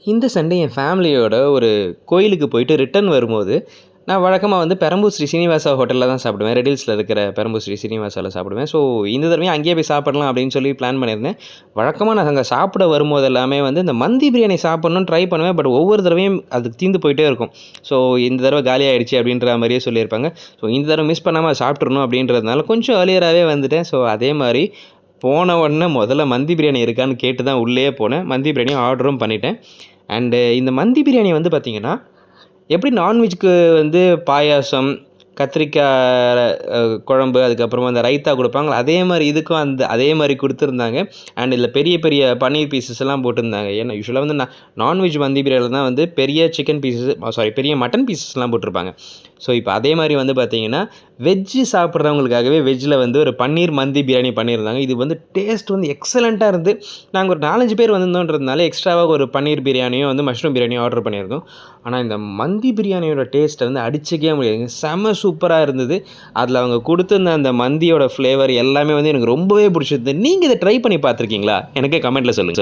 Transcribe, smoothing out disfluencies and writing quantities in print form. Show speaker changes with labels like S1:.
S1: இந்த சண்டே என் ஃபேமிலியோட ஒரு கோயிலுக்கு போயிட்டு ரிட்டர்ன் வரும்போது, நான் வழக்கமா வந்து பெரம்பூர் ஸ்ரீ சீனிவாசா ஹோட்டல்ல தான் சாப்பிடுவேன். ரெட் ஹில்ஸ்ல இருக்கிற பெரம்பூர் ஸ்ரீ சீனிவாசால சாப்பிடுவேன். ஸோ, இந்த தடவையும் அங்கேயே போய் சாப்பிடலாம் அப்படின்னு சொல்லி பிளான் பண்ணியிருந்தேன். வழக்கமா நான் அங்க சாப்பிட வரும்போது எல்லாமே வந்து இந்த மந்தி பிரியாணி சாப்பிடணும்னு ட்ரை பண்ணுவேன். பட் ஒவ்வொரு தடவையும் அது தீர்ந்து போயிட்டே இருக்கும். ஸோ, இந்த தடவ காலியாயிடுச்சு அப்படின்ற மாரியே சொல்லியிருப்பாங்க. ஸோ, இந்த தடவ மிஸ் பண்ணாம சாப்பிட்டுறணும் அப்படின்றதுனால கொஞ்சம் ஏர்லியராவே வந்துட்டேன். ஸோ, அதே மாரி போன உடனே முதல்ல மந்தி பிரியாணி இருக்கான்னு கேட்டு தான் உள்ளேயே போனேன். மந்தி பிரியாணியும் ஆர்டரும் பண்ணிட்டேன். இந்த மந்தி பிரியாணி வந்து பார்த்தீங்கன்னா, எப்படி நான்வெஜ்க்கு வந்து பாயாசம், கத்திரிக்காய் குழம்பு, அதுக்கப்புறமா அந்த ரைத்தா குடுப்பாங்கல்ல, அதே மாரி இதுக்கும் அதே மாரி குடுத்துருந்தாங்க. இதில பெரிய பெரிய பன்னீர் பீசஸ் எல்லாம் போட்டிருந்தாங்க. ஏன்னா யூசுவலா வந்து நான்வெஜ் மந்தி பிரியாணில தான் வந்து பெரிய சிக்கன் பீசஸ் பெரிய மட்டன் பீசஸ்லாம் போட்டிருப்பாங்க. ஸோ, இப்ப அதே மாரி வந்து பார்த்தீங்கன்னா, வெஜ் சாப்பிடுறவங்களுக்காகவே வெஜ்ல வந்து ஒரு பன்னீர் மந்தி பிரியாணி பண்ணியிருந்தாங்க. இது வந்து டேஸ்ட் வந்து எக்ஸலன்ட்டா இருந்து, நாங்க ஒரு 4, 5 பேர் வந்திருந்தோன்றதுனால எக்ஸ்ட்ராவா ஒரு பன்னீர் பிரியாணியும் வந்து மஷ்ரூம் பிரியாணியும் ஆர்டர் பண்ணியிருந்தோம். ஆனா, இந்த மந்தி பிரியாணியோட டேஸ்ட்ட வந்து அடிச்சுக்கவே முடியாதுங்க. செம சூப்பரா இருந்தது. அதில அவங்க குடுத்திருந்த அந்த மந்தியோட ஃப்ளேவர் எல்லாமே வந்து எனக்கு ரொம்பவே பிடிச்சிருந்தது. நீங்க இத ட்ரை பண்ணி பார்த்துருக்கீங்களா? எனக்கு கமெண்ட்ல சொல்லுங்க.